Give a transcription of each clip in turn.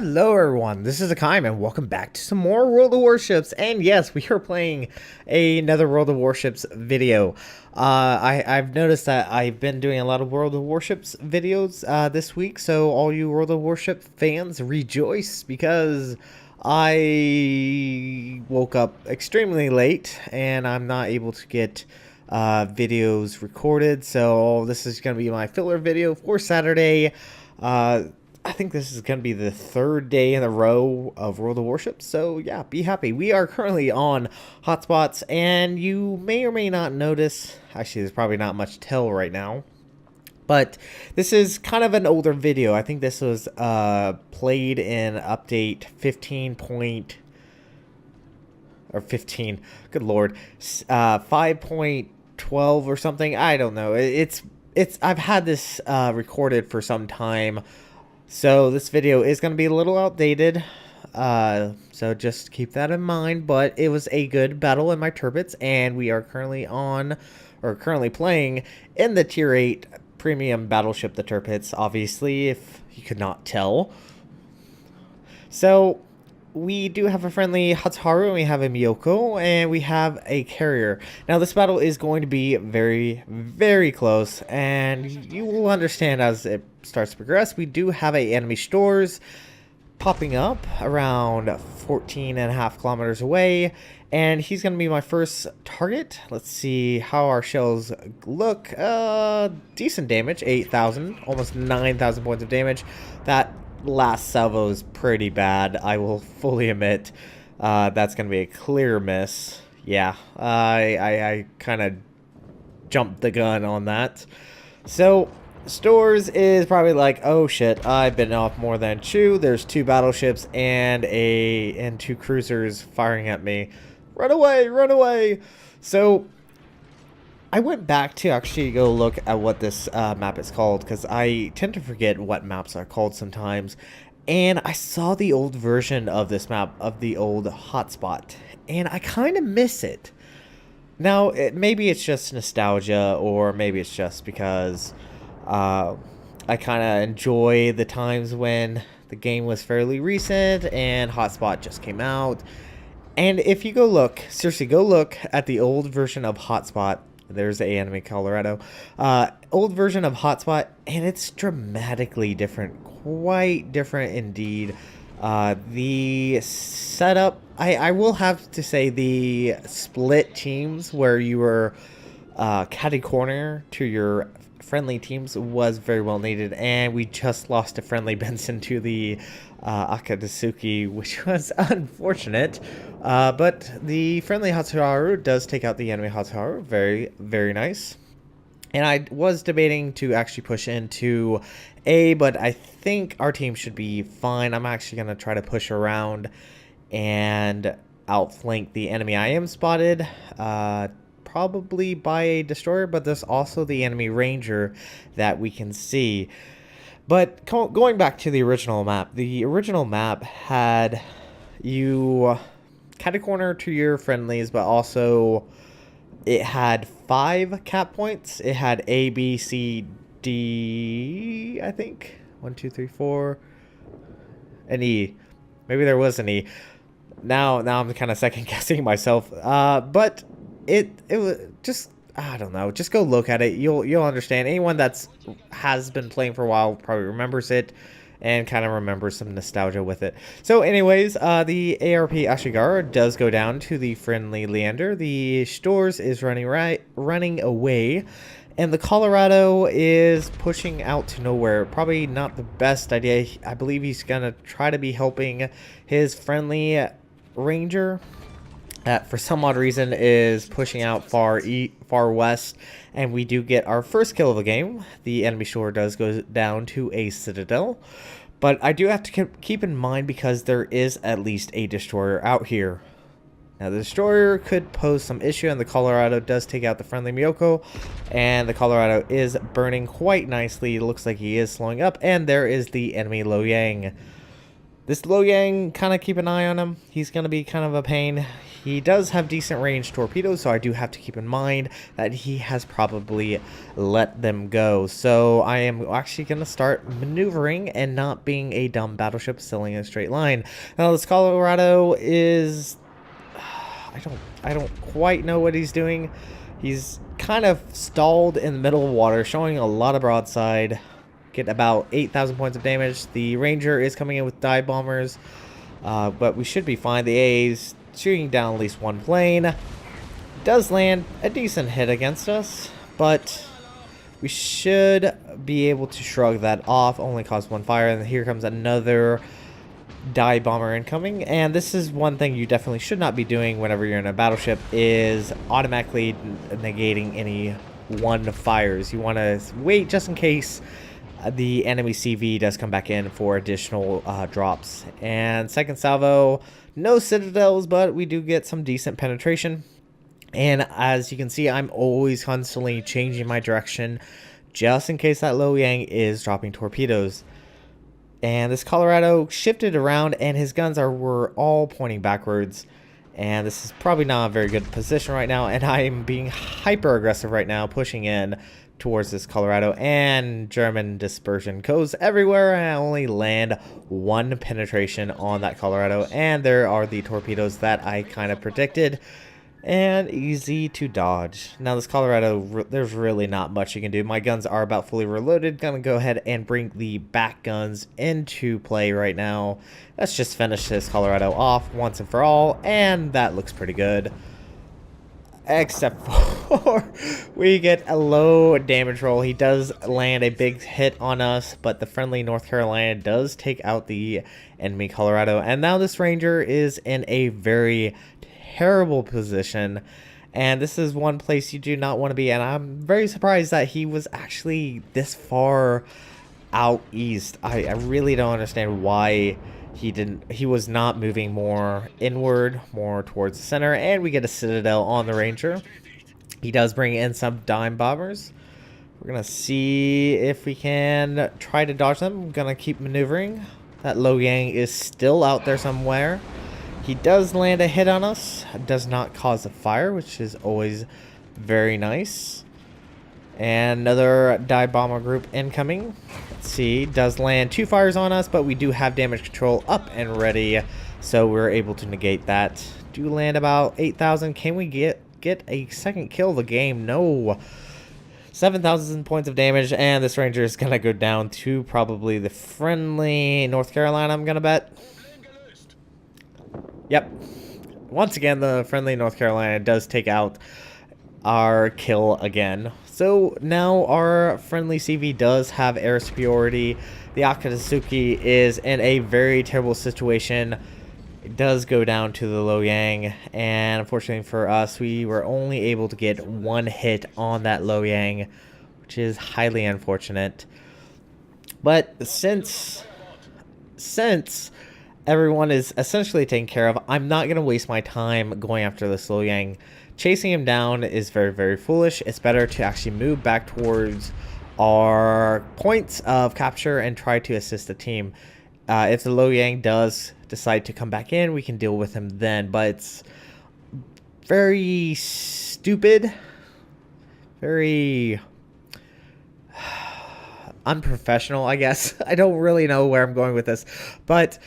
Hello everyone, this is Hakaym and welcome back to some more World of Warships. And yes, we are playing another World of Warships video. I've noticed that I've been doing a lot of World of Warships videos this week, so all you World of Warship fans rejoice because I woke up extremely late and I'm not able to get videos recorded, so this is going to be my filler video for Saturday. I think this is going to be the third day in a row of World of Warships, so yeah, be happy. We are currently on hotspots, and you may or may not notice, actually there's probably not much to tell right now, but this is kind of an older video. I think this was played in update 15 point, or 15, good lord, 5.12 or something, I don't know. I've had this recorded for some time. So this video is going to be a little outdated, so just keep that in mind, but it was a good battle in my Tirpitz, and we are currently playing in the Tier 8 Premium Battleship, the Tirpitz, obviously, if you could not tell. So, we do have a friendly Hatsuharu, and we have a Miyoko, and we have a carrier. Now, this battle is going to be very, very close, and you will understand as it starts to progress. We do have enemy stores popping up around 14.5 kilometers away, and he's going to be my first target. Let's see how our shells look. Decent damage, 8,000, almost 9,000 points of damage. That last salvo is pretty bad, I will fully admit. That's gonna be a clear miss. Yeah, I kind of jumped the gun on that. So stores is probably like, oh shit, I've been off more than two. There's two battleships and two cruisers firing at me. Run away, run away. So I went back to actually go look at what this map is called, because I tend to forget what maps are called sometimes. And I saw the old version of this map, of the old hotspot, and I kind of miss it. Now, maybe it's just nostalgia, or maybe it's just because I kind of enjoy the times when the game was fairly recent and hotspot just came out. And if you go look, seriously, go look at the old version of hotspot. There's the enemy Colorado. Old version of hotspot, and it's dramatically different. Quite different indeed. The setup, I will have to say, the split teams where you were catty corner to your friendly teams was very well needed, and we just lost a friendly Benson to the Akatsuki, which was unfortunate. But the friendly Hatsuharu does take out the enemy Hatsuharu. Very, very nice. And I was debating to actually push into A, but I think our team should be fine. I'm actually going to try to push around and outflank the enemy. I am spotted probably by a destroyer, but there's also the enemy ranger that we can see. But going back to the original map had you catty corner to your friendlies, but also it had 5 cap points. It had A, B, C, D, I think. 1, 2, 3, 4. An E. Maybe there was an E. Now I'm kind of second guessing myself. But it was just, I don't know. Just go look at it. You'll understand. Anyone has been playing for a while probably remembers it and kind of remembers some nostalgia with it. So anyways, the ARP Ashigara does go down to the friendly Leander. The Stores is running away, and the Colorado is pushing out to nowhere. Probably not the best idea. I believe he's gonna try to be helping his friendly Ranger. For some odd reason is pushing out far west, and we do get our first kill of the game. The enemy shore does go down to a citadel, but I do have to keep in mind because there is at least a destroyer out here. Now the destroyer could pose some issue, and the Colorado does take out the friendly Miyoko, and the Colorado is burning quite nicely. It looks like he is slowing up, and there is the enemy Loyang. This Loyang, kind of keep an eye on him. He's going to be kind of a pain. He does have decent range torpedoes, so I do have to keep in mind that he has probably let them go. So I am actually going to start maneuvering and not being a dumb battleship sailing in a straight line. Now this Colorado is... I don't quite know what he's doing. He's kind of stalled in the middle of water, showing a lot of broadside. Get about 8,000 points of damage. The Ranger is coming in with dive bombers, but we should be fine. The A's shooting down at least one plane. Does land a decent hit against us, but we should be able to shrug that off. Only caused one fire, and here comes another dive bomber incoming. And this is one thing you definitely should not be doing whenever you're in a battleship, is automatically negating any one fires. You want to wait just in case the enemy CV does come back in for additional drops. And second salvo, no citadels, but we do get some decent penetration. And as you can see, I'm always constantly changing my direction just in case that Loyang is dropping torpedoes. And this Colorado shifted around, and his guns were all pointing backwards. And this is probably not a very good position right now, and I am being hyper aggressive right now, pushing in towards this Colorado, and German dispersion goes everywhere, and I only land one penetration on that Colorado. And there are the torpedoes that I kind of predicted, and easy to dodge. Now this Colorado, there's really not much you can do. My guns are about fully reloaded. Gonna go ahead and bring the back guns into play right now. Let's just finish this Colorado off once and for all, and that looks pretty good. Except for we get a low damage roll. He does land a big hit on us, but the friendly North Carolina does take out the enemy Colorado. And now this Ranger is in a very terrible position, and this is one place you do not want to be. And I'm very surprised that he was actually this far out east. I really don't understand why he was not moving more inward, more towards the center. And we get a citadel on the Ranger. He does bring in some dime bombers. We're gonna see if we can try to dodge them. I'm gonna keep maneuvering. That Loyang is still out there somewhere. He does land a hit on us. Does not cause a fire, which is always very nice. And another dive bomber group incoming. Let's see, does land 2 fires on us, but we do have damage control up and ready, so we're able to negate that. Do land about 8,000. Can we get a second kill of the game? No. 7,000 points of damage, and this Ranger is gonna go down to probably the friendly North Carolina, I'm gonna bet. Yep. Once again, the friendly North Carolina does take out our kill again. So now our friendly CV does have air superiority. The Akatsuki is in a very terrible situation. It does go down to the Loyang, and unfortunately for us, we were only able to get one hit on that Loyang, which is highly unfortunate. But since everyone is essentially taken care of, I'm not going to waste my time going after this Loyang. Chasing him down is very, very foolish. It's better to actually move back towards our points of capture and try to assist the team. If the Loyang does decide to come back in, we can deal with him then. But it's very stupid, very unprofessional, I guess. I don't really know where I'm going with this, but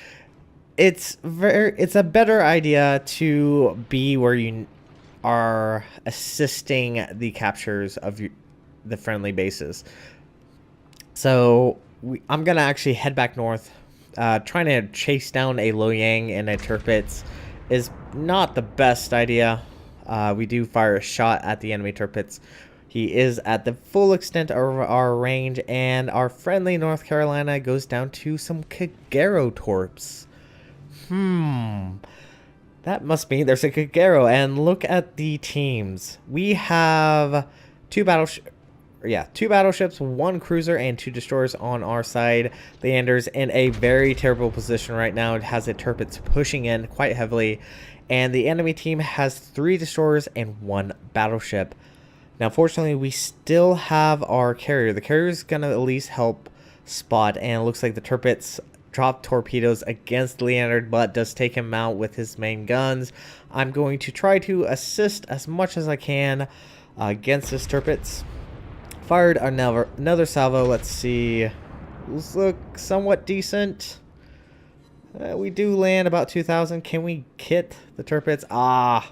it's a better idea to be where you are assisting the captures of the friendly bases. So I'm gonna actually head back north. Trying to chase down a Loyang and a Tirpitz is not the best idea. We do fire a shot at the enemy Tirpitz. He is at the full extent of our range, and our friendly North Carolina goes down to some Kagero torps. That must mean there's a Kagero. And look at the teams. We have two battleships, 1 cruiser, and 2 destroyers on our side. Leander's in a very terrible position right now. It has a Tirpitz pushing in quite heavily. And the enemy team has 3 destroyers and 1 battleship. Now, fortunately, we still have our carrier. The carrier is going to at least help spot. And it looks like the Tirpitz drop torpedoes against Leonard, but does take him out with his main guns. I'm going to try to assist as much as I can against this Tirpitz. Fired another salvo. Let's see. Those look somewhat decent. We do land about 2,000. Can we hit the Tirpitz? Ah,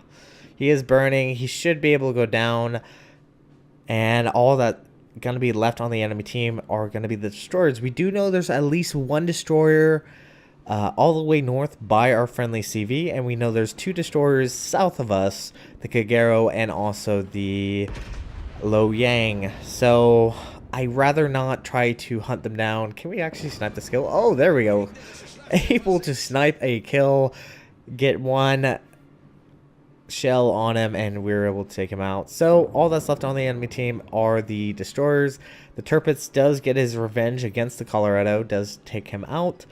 he is burning. He should be able to go down. And all that going to be left on the enemy team are going to be the destroyers. We do know there's at least one destroyer all the way north by our friendly CV, and we know there's 2 destroyers south of us, the Kagero and also the Lo Yang. So I rather not try to hunt them down. Can we actually snipe this kill? Oh, there we go. Able to snipe a kill, get one shell on him, and we were able to take him out. So all that's left on the enemy team are the destroyers. The Tirpitz does get his revenge against the Colorado, does take him out,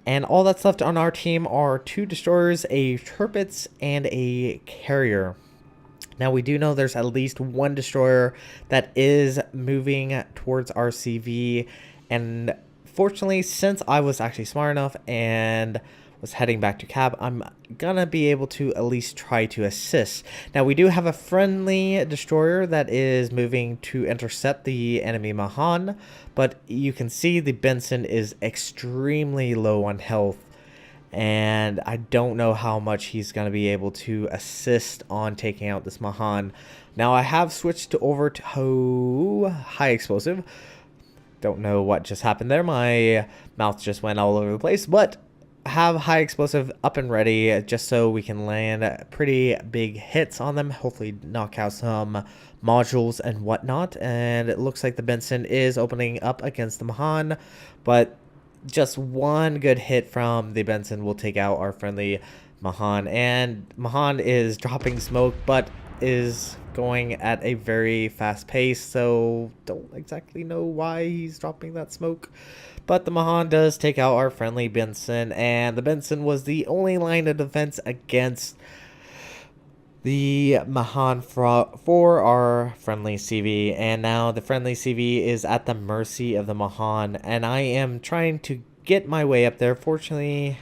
and all that's left on our team are 2 destroyers, a Tirpitz, and a carrier. Now we do know there's at least one destroyer that is moving towards our CV, and fortunately, since I was actually smart enough and was heading back to cab, I'm gonna be able to at least try to assist. Now we do have a friendly destroyer that is moving to intercept the enemy Mahan, but you can see the Benson is extremely low on health, and I don't know how much he's gonna be able to assist on taking out this Mahan. Now I have switched over to high explosive. Don't know what just happened there. My mouth just went all over the place, but have high explosive up and ready just so we can land pretty big hits on them, hopefully knock out some modules and whatnot. And it looks like the Benson is opening up against the Mahan, but just one good hit from the Benson will take out our friendly Mahan. And Mahan is dropping smoke, but is going at a very fast pace, so don't exactly know why he's dropping that smoke. But the Mahan does take out our friendly Benson, and the Benson was the only line of defense against the Mahan for our friendly CV. And now the friendly CV is at the mercy of the Mahan, and I am trying to get my way up there. Fortunately,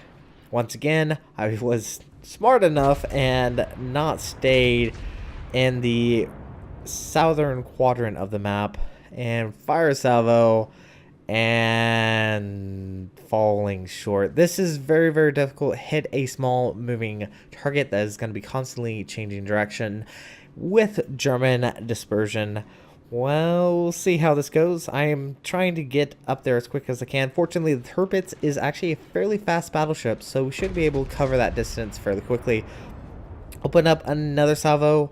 once again, I was smart enough and not stayed in the southern quadrant of the map, and fire salvo and falling short. This is very, very difficult. Hit a small moving target that is going to be constantly changing direction with German dispersion. Well, we'll see how this goes. I am trying to get up there as quick as I can. Fortunately, the Tirpitz is actually a fairly fast battleship, so we should be able to cover that distance fairly quickly. Open up another salvo,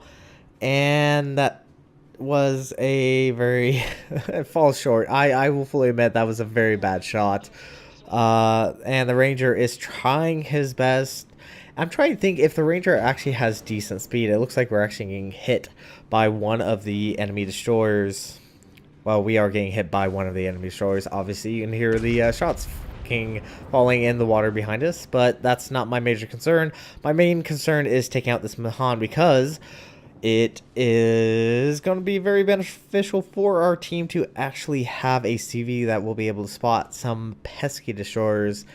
and that was a very it falls short. I will fully admit that was a very bad shot. And the Ranger is trying his best. I'm trying to think if the Ranger actually has decent speed. It looks like we're actually getting hit by one of the enemy destroyers. Well, we are getting hit by one of the enemy destroyers. Obviously, you can hear the shots falling in the water behind us, but that's not my major concern. My main concern is taking out this Mahan, because it is going to be very beneficial for our team to actually have a CV that will be able to spot some pesky destroyers.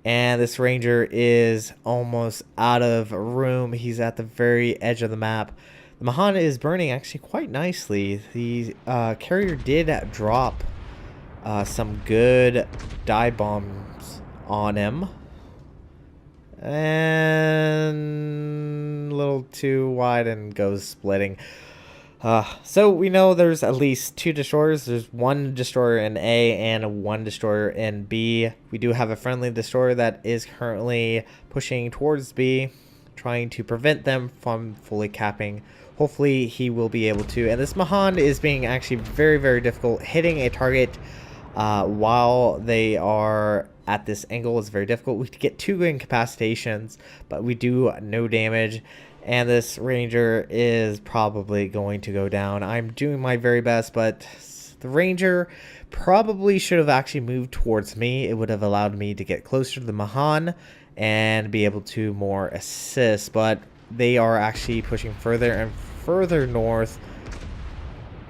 And this Ranger is almost out of room. He's at the very edge of the map. The Mahan is burning actually quite nicely. The carrier did drop some good dive bombs on him. And a little too wide and goes splitting. So we know there's at least 2 destroyers. There's one destroyer in A and one destroyer in B. We do have a friendly destroyer that is currently pushing towards B, trying to prevent them from fully capping. Hopefully he will be able to. And this Mahan is being actually very, very difficult. Hitting a target while they are at this angle is very difficult. We get 2 incapacitations, but we do no damage. And this Ranger is probably going to go down. I'm doing my very best, but the Ranger probably should have actually moved towards me. It would have allowed me to get closer to the Mahan and be able to more assist. But they are actually pushing further and further north.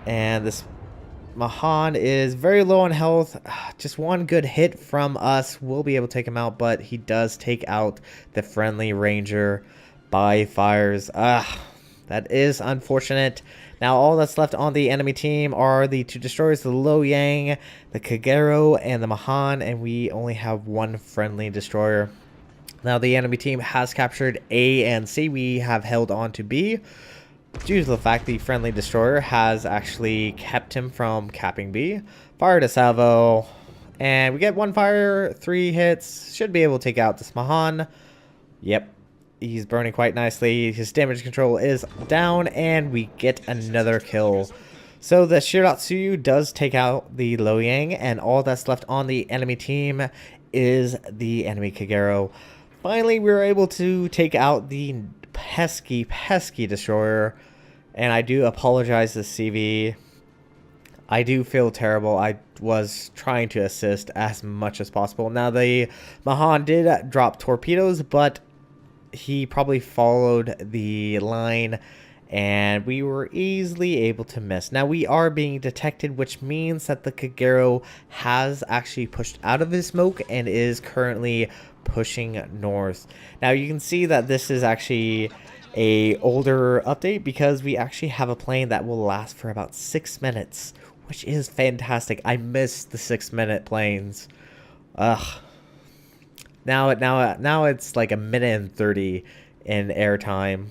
And this Mahan is very low on health. Just one good hit from us will be able to take him out, but he does take out the friendly ranger by fires. That is unfortunate. Now all that's left on the enemy team are the two destroyers, the Loyang, the Kagero, and the Mahan, and we only have one friendly destroyer. Now the enemy team has captured A and C. We have held on to B, due to the fact the friendly destroyer has actually kept him from capping B. Fire to salvo, and we get one fire, 3 hits. Should be able to take out this Mahan. Yep, he's burning quite nicely. His damage control is down, and we get another kill. So the Shiratsuyu does take out the Loyang, and all that's left on the enemy team is the enemy Kagero. Finally, we were able to take out the pesky destroyer, and I do apologize to CV. I do feel terrible. I was trying to assist as much as possible. Now the Mahan did drop torpedoes, but he probably followed the line and we were easily able to miss. Now we are being detected, which means that the Kagero has actually pushed out of his smoke and is currently pushing north. Now you can see that this is actually a older update because we actually have a plane that will last for about 6 minutes, which is fantastic. I miss the 6-minute planes. Now it's like a minute and 30 in airtime,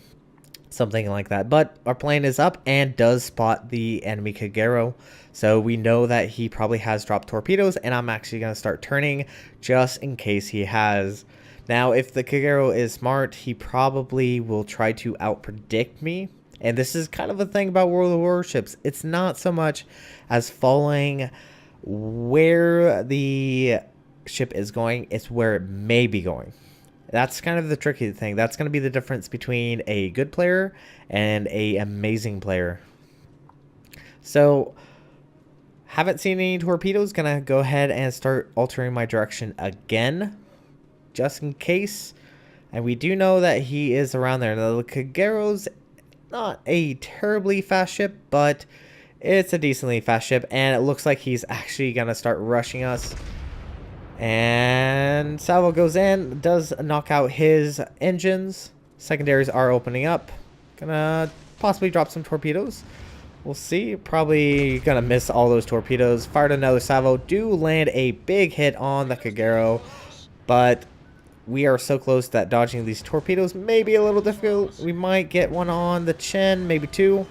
something like that. But our plane is up and does spot the enemy Kagero, so we know that he probably has dropped torpedoes, and I'm actually going to start turning just in case he has. Now, if the Kagero is smart, he probably will try to outpredict me. And this is kind of a thing about World of Warships. It's not so much as following where the ship is going, it's where it may be going. That's kind of the tricky thing. That's going to be the difference between a good player and an amazing player. So, haven't seen any torpedoes. Gonna go ahead and start altering my direction again, just in case. And we do know that he is around there. Now, the Kagero's not a terribly fast ship, but it's a decently fast ship, and it looks like he's actually gonna start rushing us. And salvo goes in, does knock out his engines. Secondaries are opening up. Gonna possibly drop some torpedoes. We'll see. Probably gonna miss all those torpedoes. Fired another salvo. Do land a big hit on the Kagero, but we are so close that dodging these torpedoes may be a little difficult. We might get one on the chin, maybe 2.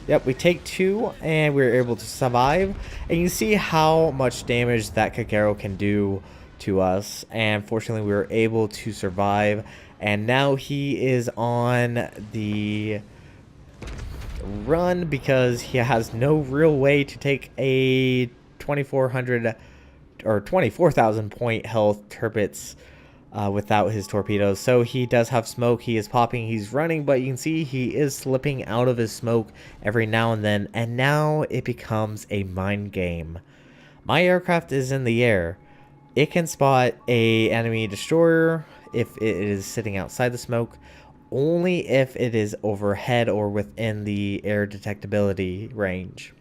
Yep, we take 2, and we're able to survive. And you can see how much damage that Kagero can do to us. And fortunately, we were able to survive. And now he is on the run because he has no real way to take a 2,400 or 24,000 point health Tirpitz without his torpedoes. So he does have smoke. He is popping. He's running, but you can see he is slipping out of his smoke every now and then. And now it becomes a mind game. My aircraft is in the air. It can spot a enemy destroyer if it is sitting outside the smoke, only if it is overhead or within the air detectability range.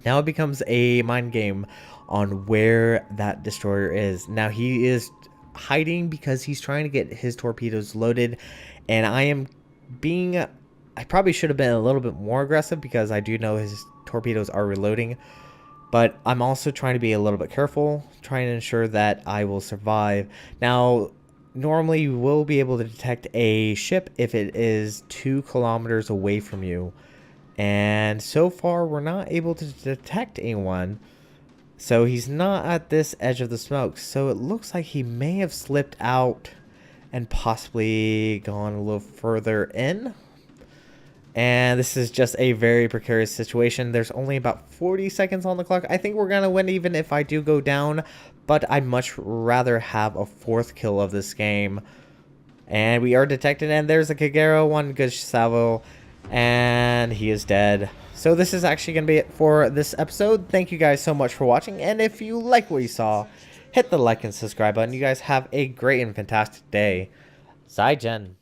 Now it becomes a mind game on where that destroyer is. Now he is hiding because he's trying to get his torpedoes loaded, and I probably should have been a little bit more aggressive because I do know his torpedoes are reloading, but I'm also trying to be a little bit careful, trying to ensure that I will survive. Now normally you will be able to detect a ship if it is 2 kilometers away from you, and so far we're not able to detect anyone. So he's not at this edge of the smoke. So it looks like he may have slipped out and possibly gone a little further in. And this is just a very precarious situation. There's only about 40 seconds on the clock. I think we're going to win even if I do go down. But I'd much rather have a 4th kill of this game. And we are detected. And there's a Kagero, one good salvo. And he is dead. So this is actually going to be it for this episode. Thank you guys so much for watching. And if you like what you saw, hit the like and subscribe button. You guys have a great and fantastic day. Zaijian.